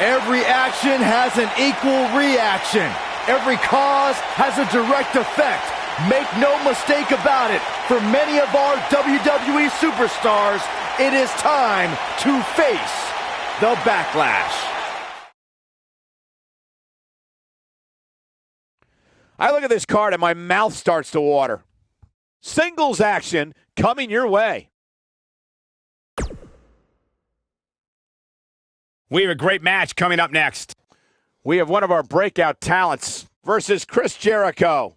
Every action has an equal reaction. Every cause has a direct effect. Make no mistake about it, for many of our WWE superstars, it is time to face the Backlash. I look at this card and my mouth starts to water. Singles action coming your way. We have a great match coming up next. We have one of our breakout talents versus Chris Jericho.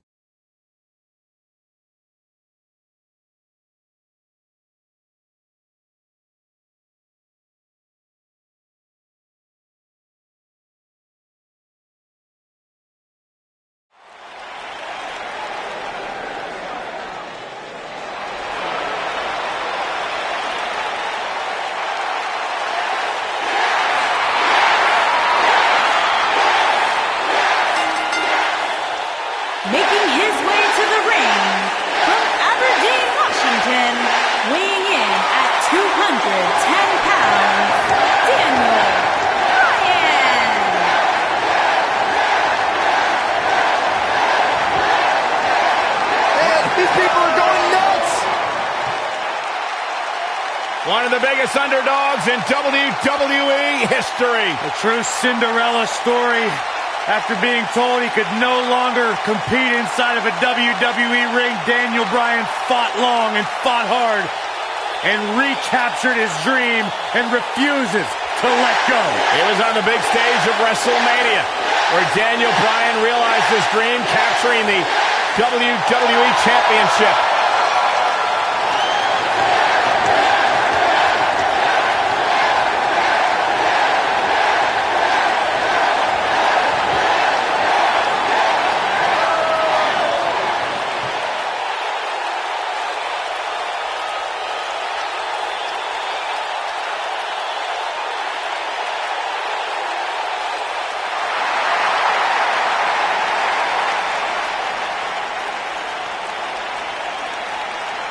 Making his way to the ring from Aberdeen, Washington, weighing in at 210 pounds, Daniel Bryan. Man, these people are going nuts! One of the biggest underdogs in WWE history. A true Cinderella story. After being told he could no longer compete inside of a WWE ring, Daniel Bryan fought long and fought hard and recaptured his dream and refuses to let go. It was on the big stage of WrestleMania where Daniel Bryan realized his dream, capturing the WWE Championship.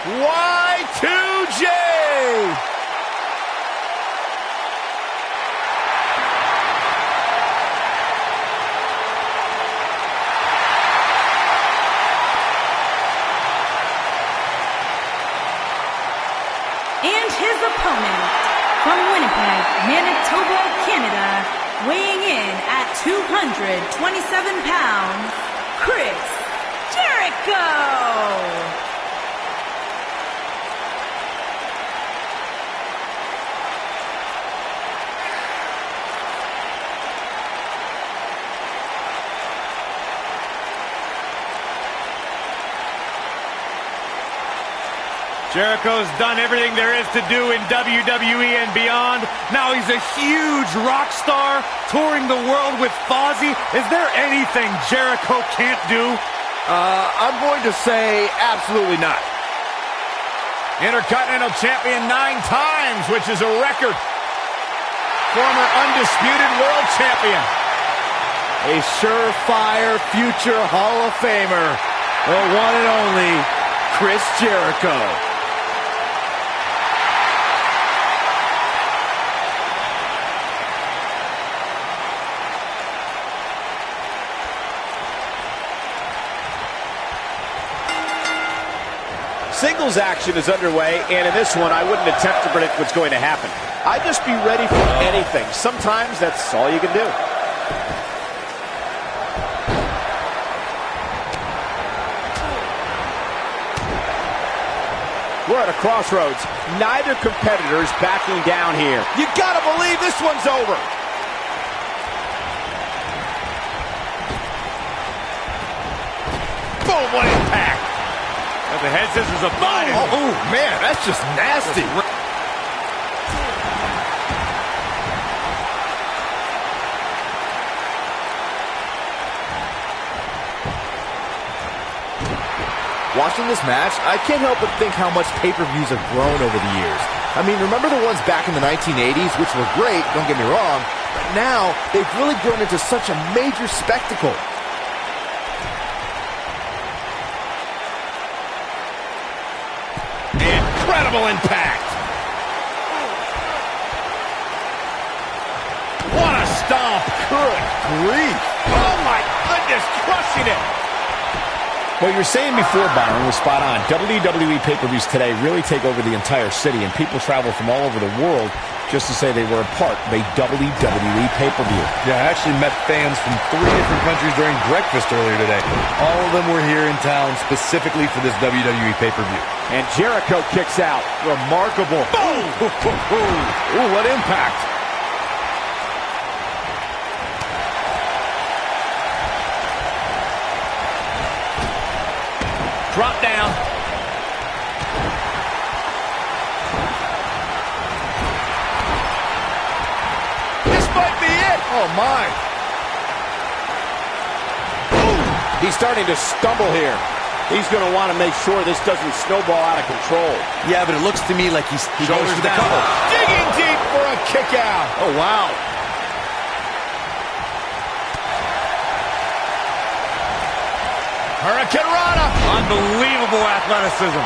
Wwe2k19 And his opponent from Winnipeg, Manitoba, Canada, weighing in at 227 pounds, Chris Jericho. Jericho's done everything there is to do in WWE and beyond. Now he's a huge rock star touring the world with Fozzy. Is there anything Jericho can't do? I'm going to say absolutely not. Intercontinental Champion 9 times, which is a record. Former undisputed world champion. A surefire future Hall of Famer, the one and only Chris Jericho. Singles action is underway, and in this one, I wouldn't attempt to predict what's going to happen. I'd just be ready for anything. Sometimes that's all you can do. We're at a crossroads. Neither competitor is backing down here. You gotta believe this one's over. Boom, what impact. The head scissors of body. Oh, man, that's just nasty. Watching this match, I can't help but think how much pay-per-views have grown over the years. I mean, remember the ones back in the 1980s, which were great, don't get me wrong, but now they've really grown into such a major spectacle. Incredible impact. What a stomp. Good grief. Oh, my goodness, crushing it. What you were saying before, Byron, was spot on. WWE pay-per-views today really take over the entire city, and people travel from all over the world just to say they were a part of a WWE pay-per-view. Yeah, I actually met fans from 3 different countries during breakfast earlier today. All of them were here in town specifically for this WWE pay-per-view. And Jericho kicks out. Remarkable. Boom! Ooh, what impact. Drop down. This might be it. Oh, my. He's starting to stumble here. He's going to want to make sure this doesn't snowball out of control. Yeah, but it looks to me like he goes for the cover. Digging deep for a kick out. Oh, wow. Hurricane Rana. Unbelievable athleticism.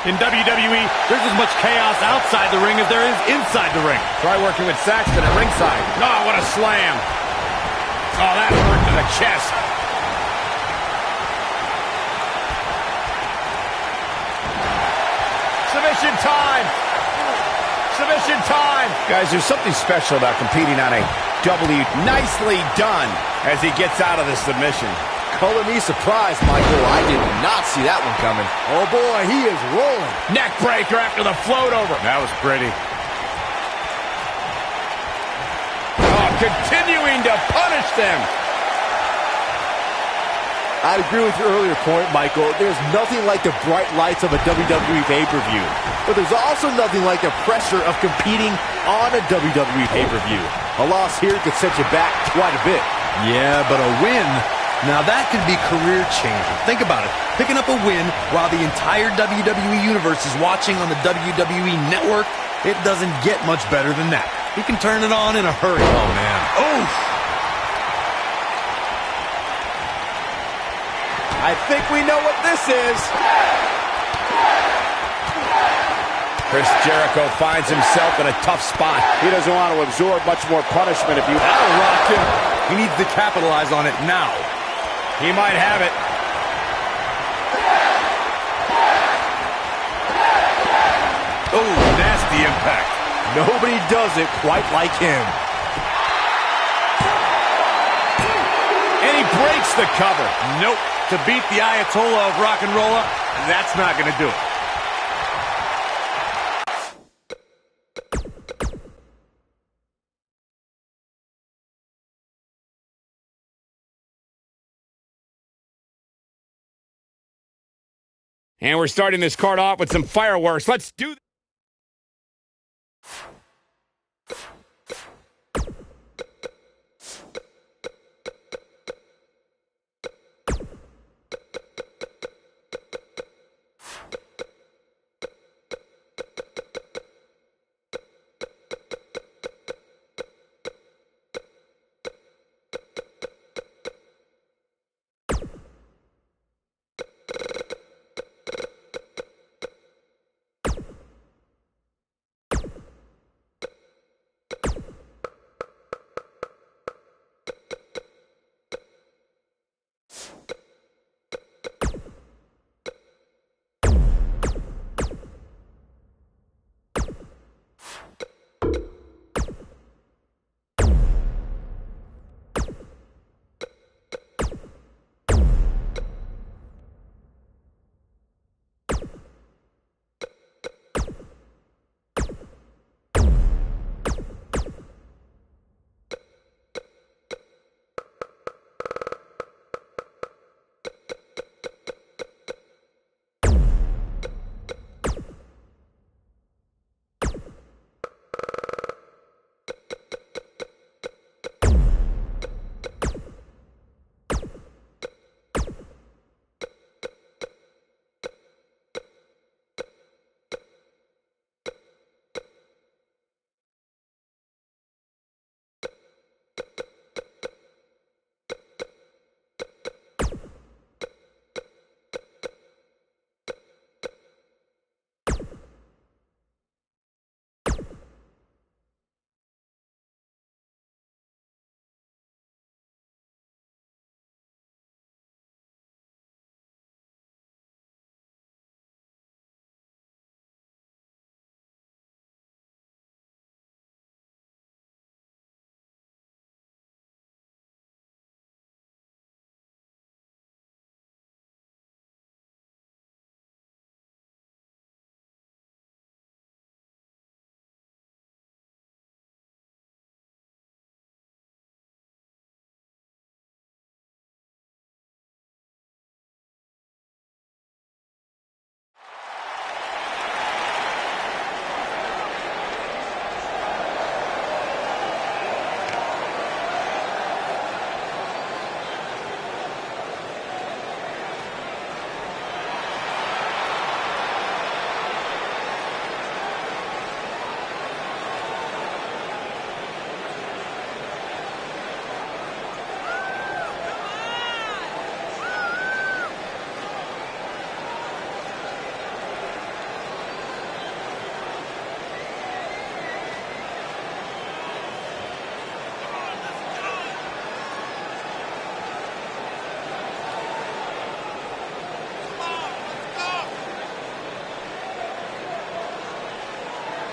In WWE, there's as much chaos outside the ring as there is inside the ring. Try working with Saxton at ringside. Oh, what a slam. Oh, that hurt to the chest. Submission time. Submission time. Guys, there's something special about competing on a W. Nicely done As he gets out of the submission. Color me surprised, Michael. I did not see that one coming. Oh, boy, he is rolling. Neck breaker after the float over. That was pretty. Oh, continuing to punish them. I'd agree with your earlier point, Michael. There's nothing like the bright lights of a WWE pay-per-view. But there's also nothing like the pressure of competing on a WWE pay-per-view. A loss here could set you back quite a bit. Yeah, but a win, now that could be career-changing. Think about it. Picking up a win while the entire WWE Universe is watching on the WWE Network, it doesn't get much better than that. You can turn it on in a hurry. Oh, man. Oof! I think we know what this is. Chris Jericho finds himself in a tough spot. He doesn't want to absorb much more punishment if you... That'll rock him. He needs to capitalize on it now. He might have it. Oh, nasty impact. Nobody does it quite like him. And he breaks the cover. Nope. To beat the Ayatollah of rock and rolla, that's not going to do it. And we're starting this card off with some fireworks. Let's do this.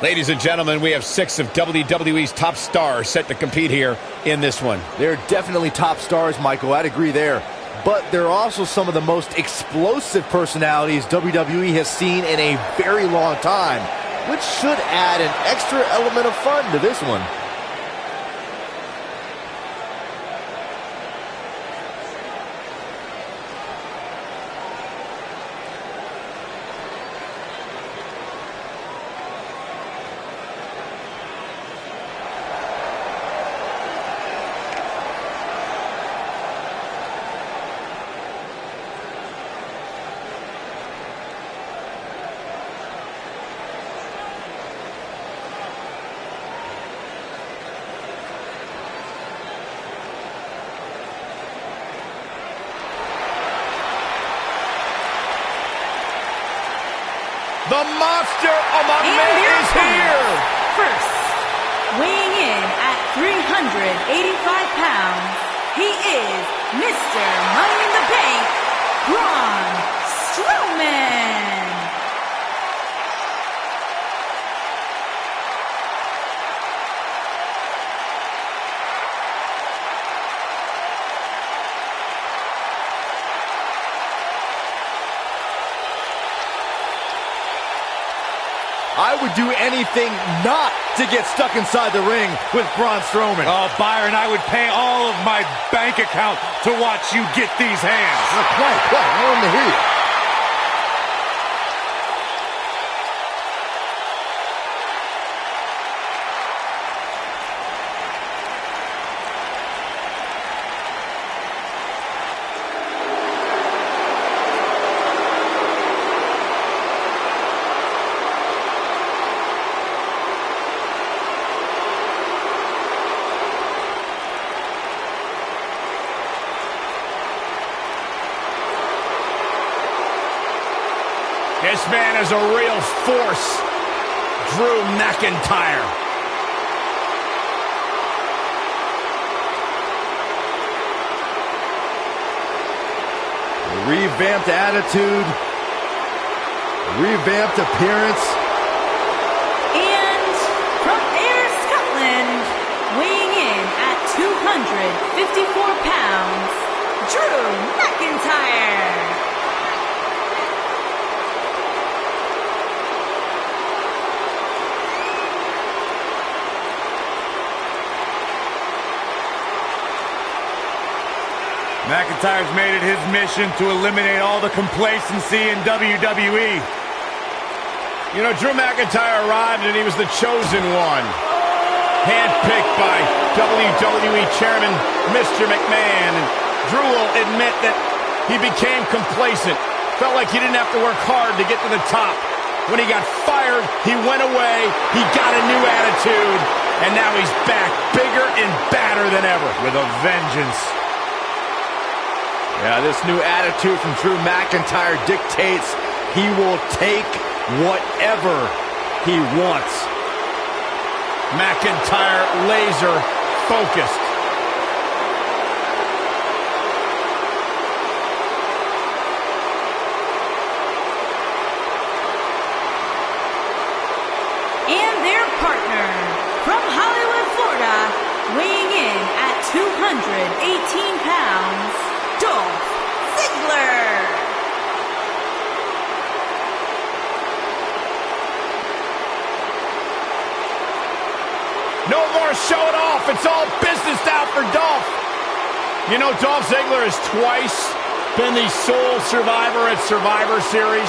Ladies and gentlemen, we have 6 of WWE's top stars set to compete here in this one. They're definitely top stars, Michael. I'd agree there. But they're also some of the most explosive personalities WWE has seen in a very long time, which should add an extra element of fun to this one. The monster among men is here! First, weighing in at 385 pounds, he is Mr. Money in the Bank, Braun Strowman. I would do anything not to get stuck inside the ring with Braun Strowman. Oh, Byron, I would pay all of my bank account to watch you get these hands. Quiet. I want to hear you. This man is a real force, Drew McIntyre. Revamped attitude, revamped appearance. And from Ayr, Scotland, weighing in at 254 pounds, Drew McIntyre. McIntyre's made it his mission to eliminate all the complacency in WWE. You know, Drew McIntyre arrived and he was the chosen one. Handpicked by WWE Chairman Mr. McMahon. And Drew will admit that he became complacent. Felt like he didn't have to work hard to get to the top. When he got fired, he went away, he got a new attitude, and now he's back bigger and badder than ever. With a vengeance. Yeah, this new attitude from Drew McIntyre dictates he will take whatever he wants. McIntyre laser focused. And their partner, from Hollywood, Florida, weighing in at 218 pounds, Dolph Ziggler. No more showing off. It's all business now for Dolph. You know, Dolph Ziggler has twice been the sole survivor at Survivor Series.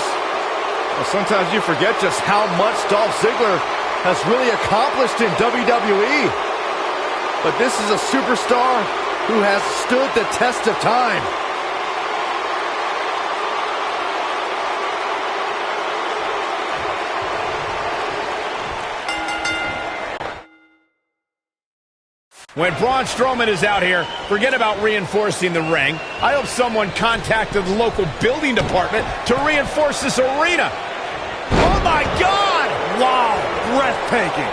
Well, sometimes you forget just how much Dolph Ziggler has really accomplished in WWE. But this is a superstar who has stood the test of time. When Braun Strowman is out here, forget about reinforcing the ring. I hope someone contacted the local building department to reinforce this arena. Oh my God! Wow, breathtaking.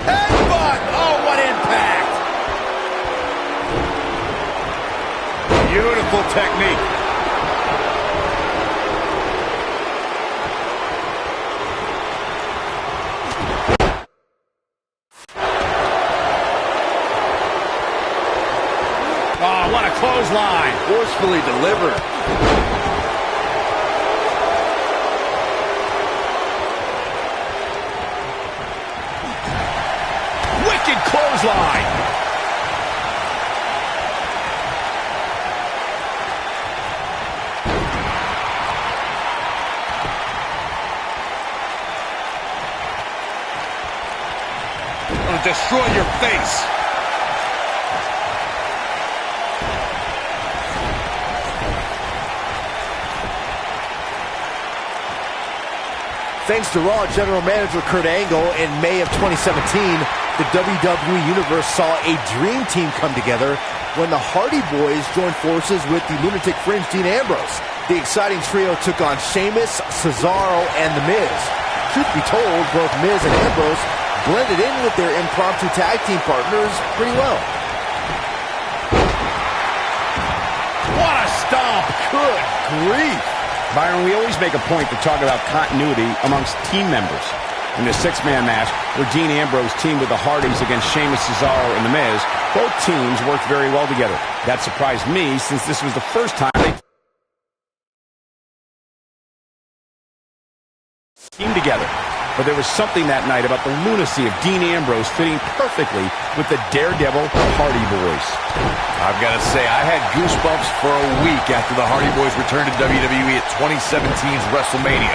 Headbutt! Oh, what impact! Beautiful technique. Oh, what a clothesline. Forcefully delivered. Wicked clothesline. It'll destroy your face. Thanks to Raw General Manager Kurt Angle, in May of 2017, the WWE Universe saw a dream team come together when the Hardy Boys joined forces with the Lunatic Fringe Dean Ambrose. The exciting trio took on Sheamus, Cesaro, and The Miz. Truth be told, both Miz and Ambrose blended in with their impromptu tag team partners pretty well. What a stomp. Good grief. Byron, we always make a point to talk about continuity amongst team members. In the six-man match, where Dean Ambrose teamed with the Hardys against Sheamus, Cesaro, and The Miz, both teams worked very well together. That surprised me, since this was the first time they teamed together. But there was something that night about the lunacy of Dean Ambrose fitting perfectly with the daredevil Hardy Boys. I've got to say, I had goosebumps for a week after the Hardy Boys returned to WWE at 2017's WrestleMania.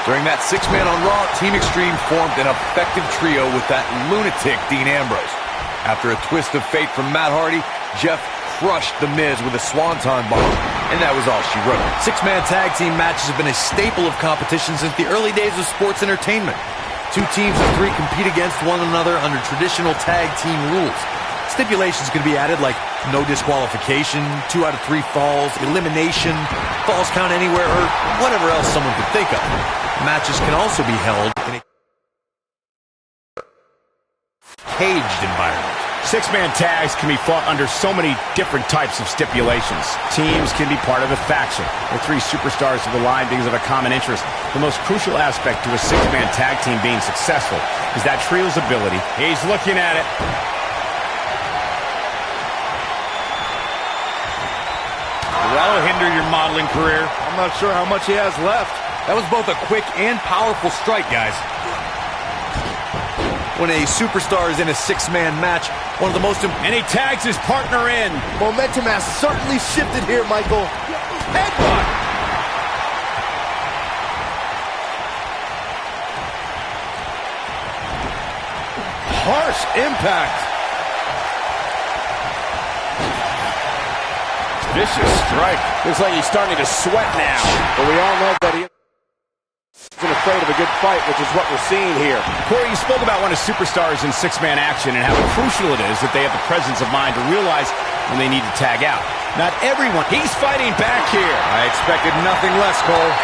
During that six-man on Raw, Team Extreme formed an effective trio with that lunatic Dean Ambrose. After a twist of fate from Matt Hardy, Jeff crushed The Miz with a swanton bomb, and that was all she wrote. Six-man tag team matches have been a staple of competition since the early days of sports entertainment. Two teams of three compete against one another under traditional tag team rules. Stipulations could be added like no disqualification, 2 out of 3 falls, elimination, falls count anywhere, or whatever else someone could think of. Matches can also be held in a caged environment. Six-man tags can be fought under so many different types of stipulations. Teams can be part of a faction, or 3 superstars have aligned because of a common interest. The most crucial aspect to a six-man tag team being successful is that trio's ability. He's looking at it. That'll hinder your modeling career. I'm not sure how much he has left. That was both a quick and powerful strike, guys. When a superstar is in a six-man match, one of the most important... And he tags his partner in. Momentum has certainly shifted here, Michael. Headbutt. Harsh impact. Vicious strike. Looks like he's starting to sweat now. But we all know that he isn't afraid of a good fight, which is what we're seeing here. Corey, you spoke about when a superstar is in six-man action and how crucial it is that they have the presence of mind to realize when they need to tag out. Not everyone. He's fighting back here. I expected nothing less, Cole.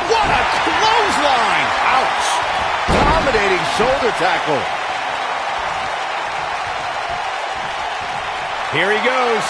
What a clothesline. Ouch. Dominating shoulder tackle. Here he goes.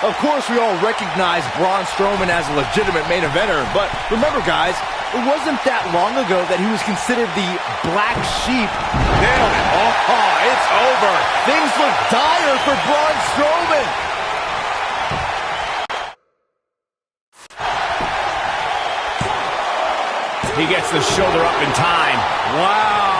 Of course, we all recognize Braun Strowman as a legitimate main eventer, but remember, guys, it wasn't that long ago that he was considered the black sheep. Nailed it. Oh, it's over. Things look dire for Braun Strowman. He gets the shoulder up in time. Wow.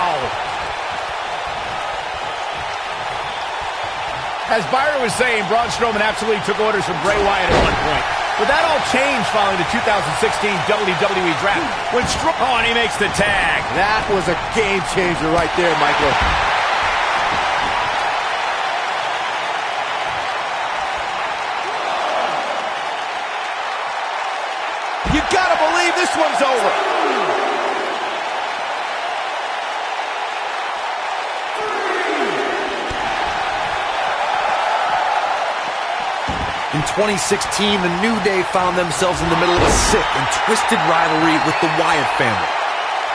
As Byron was saying, Braun Strowman absolutely took orders from Bray Wyatt at one point. But that all changed following the 2016 WWE Draft. When oh, and he makes the tag. That was a game changer right there, Michael. You gotta believe this one's over. In 2016, the New Day found themselves in the middle of a sick and twisted rivalry with the Wyatt family.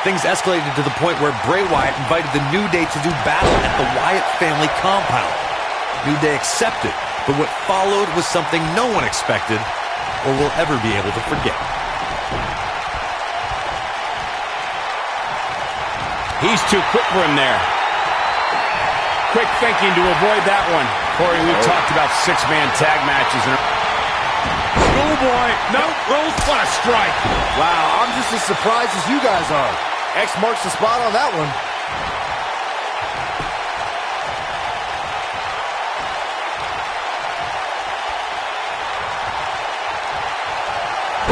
things escalated to the point where Bray Wyatt invited the New Day to do battle at the Wyatt family compound. New Day accepted, but what followed was something no one expected or will ever be able to forget. He's too quick for him there. Quick thinking to avoid that one. Corey, we've talked about six-man tag matches. Schoolboy. No, Rose, what a strike. Wow, I'm just as surprised as you guys are. X marks the spot on that one.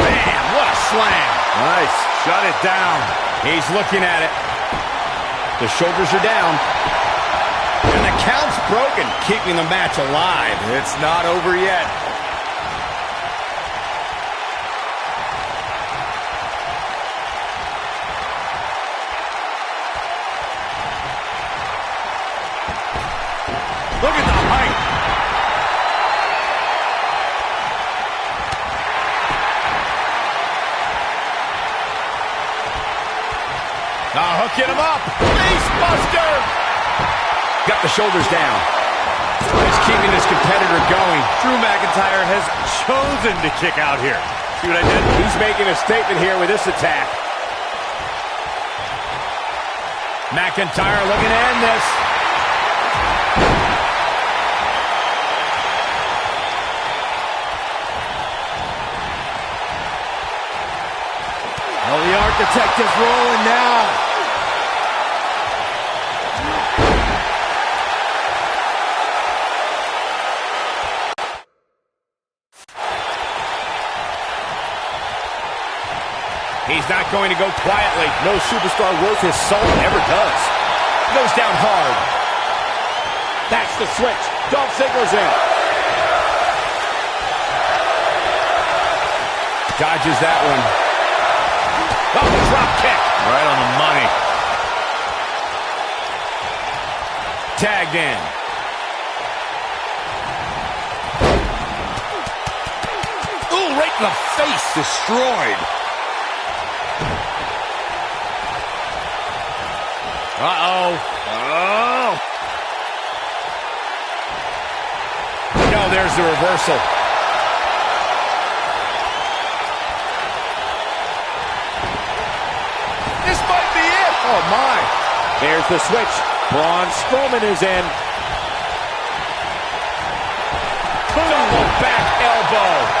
Bam, what a slam. Nice. Shut it down. He's looking at it. The shoulders are down. And the count's broken, keeping the match alive. It's not over yet. Look at the height. Now hooking him up. Facebuster. Got the shoulders down. He's keeping his competitor going. Drew McIntyre has chosen to kick out here. See what I did? He's making a statement here with this attack. McIntyre looking to end this. Oh, the Architect is rolling now. He's not going to go quietly. No superstar worth his salt ever does. Goes down hard. That's the switch. Dolph Ziggler's in. Dodges that one. Oh, drop kick. Right on the money. Tagged in. Ooh, right in the face. Destroyed. Uh-oh. Oh. No, there's the reversal. This might be it. Oh, my. There's the switch. Braun Strowman is in. Double back elbow.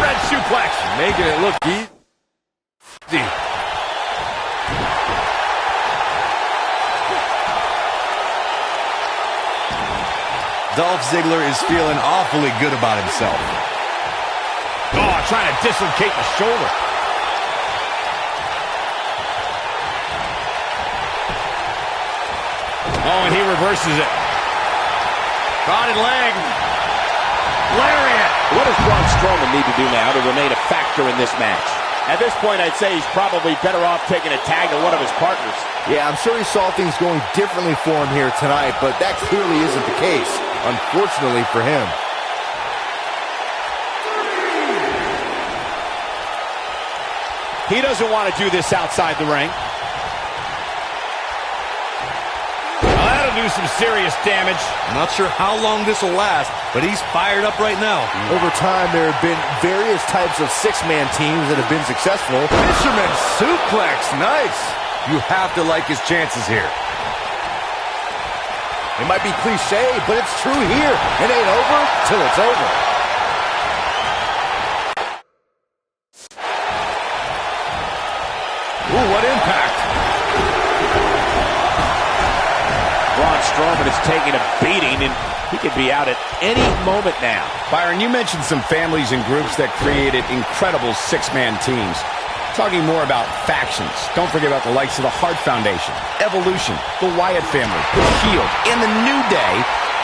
Red suplex. Making it look easy. Dolph Ziggler is feeling awfully good about himself. Oh, trying to dislocate the shoulder. Oh, and he reverses it. Rotted leg. Lariat. What does Braun Strowman need to do now to remain a factor in this match? At this point, I'd say he's probably better off taking a tag to one of his partners. Yeah, I'm sure he saw things going differently for him here tonight, but that clearly isn't the case, unfortunately for him. He doesn't want to do this outside the ring. Well, that'll do some serious damage. I'm not sure how long this will last, but he's fired up right now. Over time, there have been various types of six-man teams that have been successful. Fisherman suplex, nice. You have to like his chances here. It might be cliche, but it's true here. It ain't over till it's over. Ooh, what impact. Braun Strowman is taking a beating, and he could be out at any moment now. Byron, you mentioned some families and groups that created incredible six-man teams. Talking more about factions, don't forget about the likes of the Hart Foundation, Evolution, the Wyatt family, the Shield, and the New Day.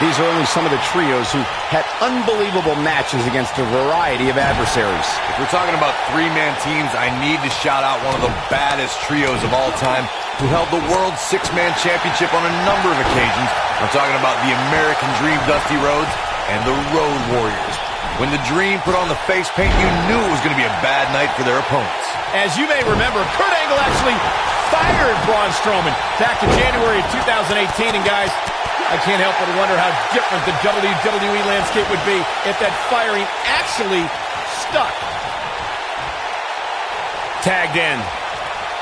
These are only some of the trios who had unbelievable matches against a variety of adversaries. If we're talking about three-man teams, I need to shout out one of the baddest trios of all time who held the World Six-Man Championship on a number of occasions. I'm talking about the American Dream, Dusty Rhodes, and the Road Warriors. When the Dream put on the face paint, you knew it was going to be a bad night for their opponents. As you may remember, Kurt Angle actually fired Braun Strowman back in January of 2018. And guys, I can't help but wonder how different the WWE landscape would be if that firing actually stuck. Tagged in.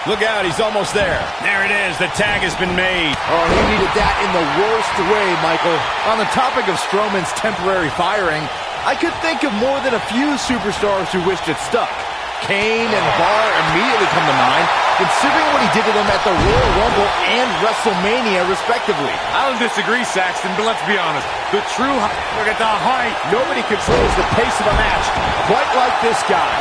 Look out, he's almost there. There it is, the tag has been made. Oh, he needed that in the worst way, Michael. On the topic of Strowman's temporary firing, I could think of more than a few superstars who wished it stuck. Kane and Barr immediately come to mind, considering what he did to them at the Royal Rumble and WrestleMania, respectively. I don't disagree, Saxton, but let's be honest. Look at the height. Nobody controls the pace of a match quite like this guy.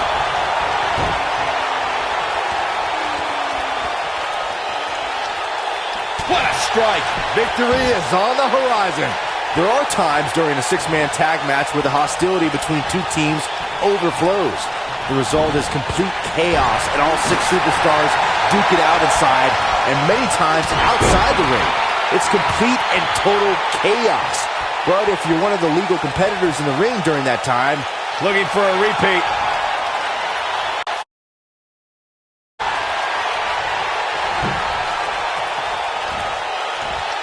What a strike. Victory is on the horizon. There are times during a six-man tag match where the hostility between two teams overflows. The result is complete chaos, and all six superstars duke it out inside, and many times outside the ring. It's complete and total chaos. But if you're one of the legal competitors in the ring during that time, Looking for a repeat.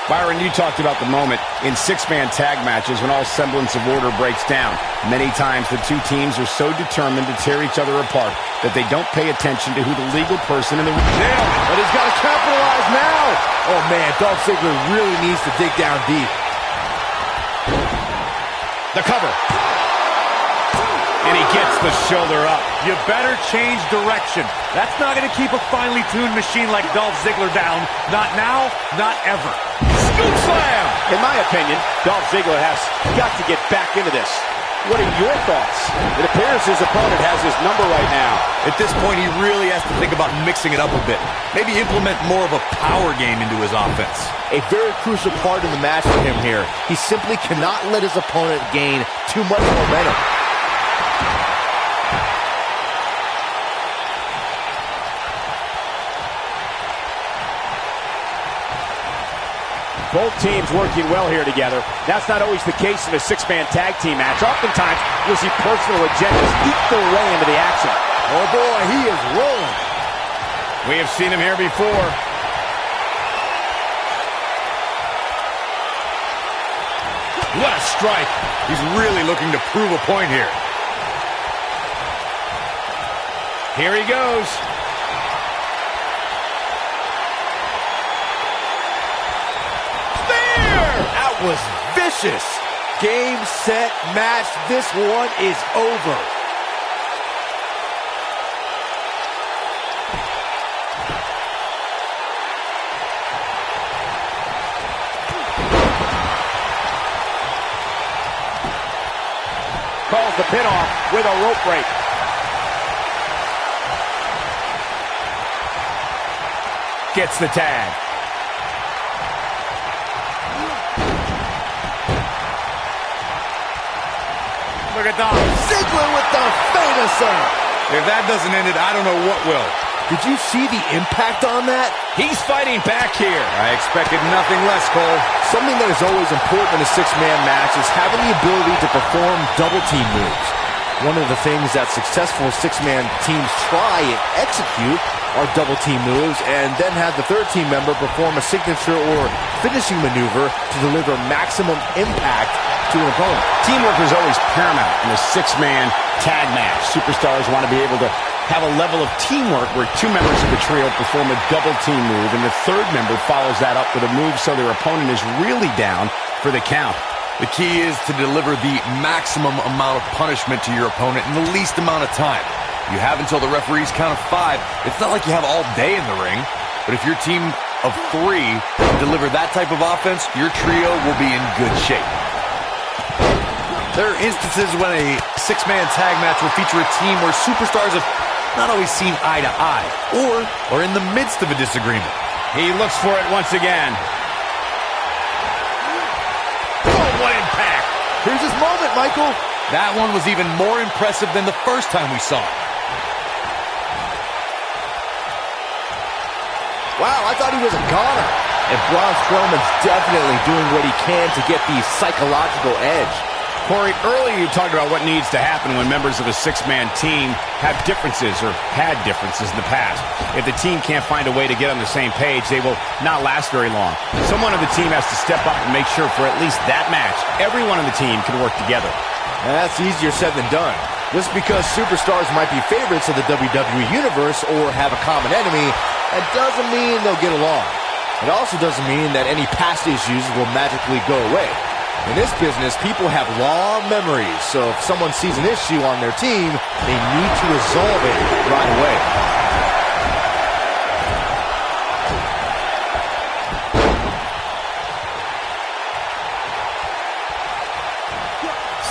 Byron, you talked about the moment in six-man tag matches when all semblance of order breaks down. Many times the two teams are so determined to tear each other apart that they don't pay attention to who the legal person in the ring is. but he's got to capitalize now. Oh man, Dolph Ziggler really needs to dig down deep. The cover. And he gets the shoulder up. You better change direction. That's not going to keep a finely tuned machine like Dolph Ziggler down. Not now, not ever. Scoop slam. In my opinion, Dolph Ziggler has got to get back into this. What are your thoughts? It appears his opponent has his number right now. At this point, he really has to think about mixing it up a bit. Maybe implement more of a power game into his offense. A very crucial part in the match for him here. He simply cannot let his opponent gain too much momentum. Both teams working well here together. That's not always the case in a six-man tag team match. Oftentimes, you'll see personal agendas eat their way into the action. Oh boy, he is rolling. We have seen him here before. What a strike. He's really looking to prove a point here. Here he goes. That was vicious. Game, set, match. This one is over. Calls the pin off with a rope break. Gets the tag. Look at Dolph. Ziggler with the finisher. If that doesn't end it, I don't know what will. Did you see the impact on that? He's fighting back here. I expected nothing less, Cole. Something that is always important in a six-man match is having the ability to perform double team moves. One of the things that successful six-man teams try and execute are double team moves, and then have the third team member perform a signature or finishing maneuver to deliver maximum impact to an opponent. Teamwork is always paramount in a six-man tag match. Superstars want to be able to have a level of teamwork where two members of the trio perform a double team move, and the third member follows that up with a move so their opponent is really down for the count. The key is to deliver the maximum amount of punishment to your opponent in the least amount of time. You have until the referee's count of 5. It's not like you have all day in the ring, but if your team of 3 deliver that type of offense, your trio will be in good shape. There are instances when a six-man tag match will feature a team where superstars have not always seen eye to eye, or are in the midst of a disagreement. He looks for it once again. Oh, what impact! Here's his moment, Michael. That one was even more impressive than the first time we saw it. Wow, I thought he was a goner. And Braun Strowman's definitely doing what he can to get the psychological edge. Corey, earlier you talked about what needs to happen when members of a six-man team have differences or had differences in the past. If the team can't find a way to get on the same page, they will not last very long. Someone on the team has to step up and make sure for at least that match, everyone on the team can work together. And that's easier said than done. Just because superstars might be favorites of the WWE Universe or have a common enemy, that doesn't mean they'll get along. It also doesn't mean that any past issues will magically go away. In this business, people have long memories, so if someone sees an issue on their team, they need to resolve it right away.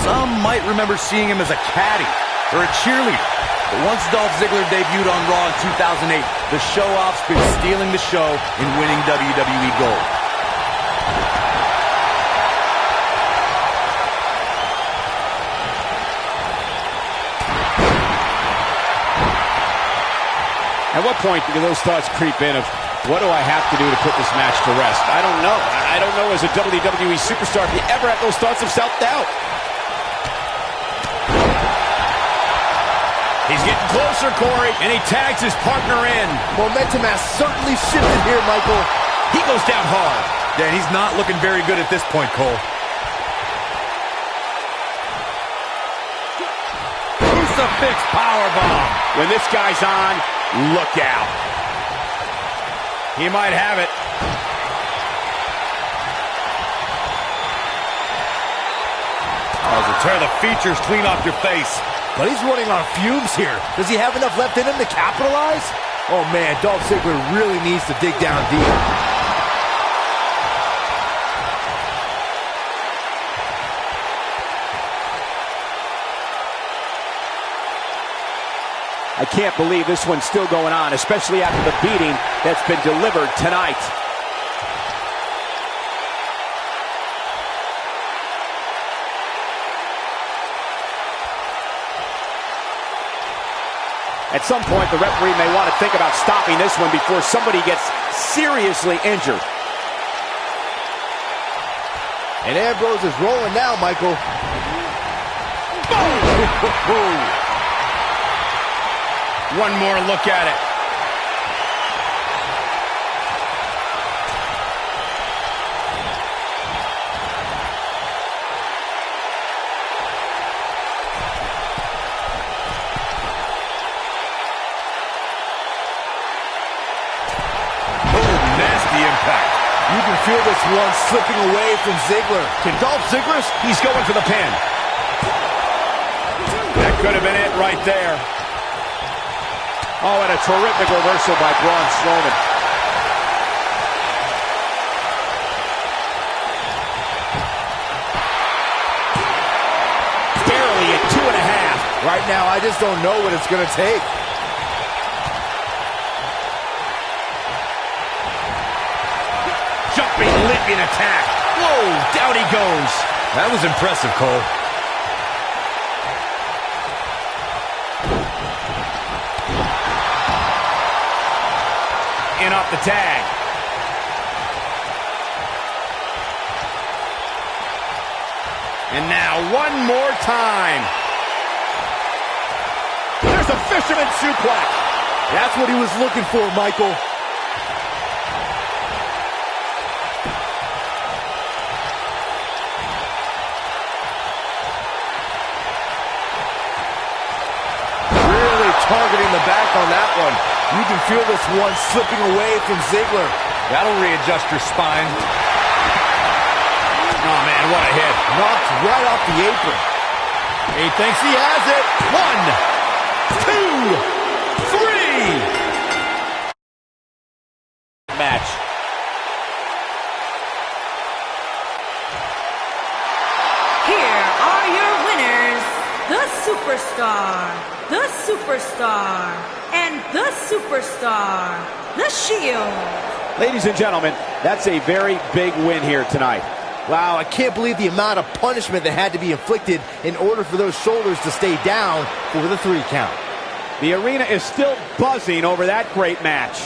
Some might remember seeing him as a caddy or a cheerleader. But once Dolph Ziggler debuted on Raw in 2008, the show-off's been stealing the show and winning WWE gold. At what point do those thoughts creep in of, what do I have to do to put this match to rest? I don't know. I don't know as a WWE superstar if you ever have those thoughts of self-doubt. He's getting closer, Corey, and he tags his partner in. Momentum has certainly shifted here, Michael. He goes down hard. Yeah, he's not looking very good at this point, Cole. Crucifix powerbomb. When this guy's on, look out. He might have it. To tear the features clean off your face. But he's running on fumes here. Does he have enough left in him to capitalize? Oh man, Dolph Ziggler really needs to dig down deep. I can't believe this one's still going on, especially after the beating that's been delivered tonight. At some point, the referee may want to think about stopping this one before somebody gets seriously injured. And Ambrose is rolling now, Michael. One more look at it. You can feel this one slipping away from Ziggler. Can Dolph Ziggler? He's going for the pin. That could have been it right there. Oh, and a terrific reversal by Braun Strowman. Barely at 2.5. Right now, I just don't know what it's going to take. Jumping, leaping attack. Whoa, down he goes. That was impressive, Cole. In off the tag. And now one more time. There's a fisherman suplex. That's what he was looking for, Michael. Targeting the back on that one. You can feel this one slipping away from Ziggler. That'll readjust your spine. Oh, man, what a hit. Knocked right off the apron. He thinks he has it. 1, 2, 3. Match. Here are your winners, the Superstar, the Superstar, and the Superstar, the Shield. Ladies and gentlemen, that's a very big win here tonight. Wow, I can't believe the amount of punishment that had to be inflicted in order for those shoulders to stay down for the 3 count. The arena is still buzzing over that great match.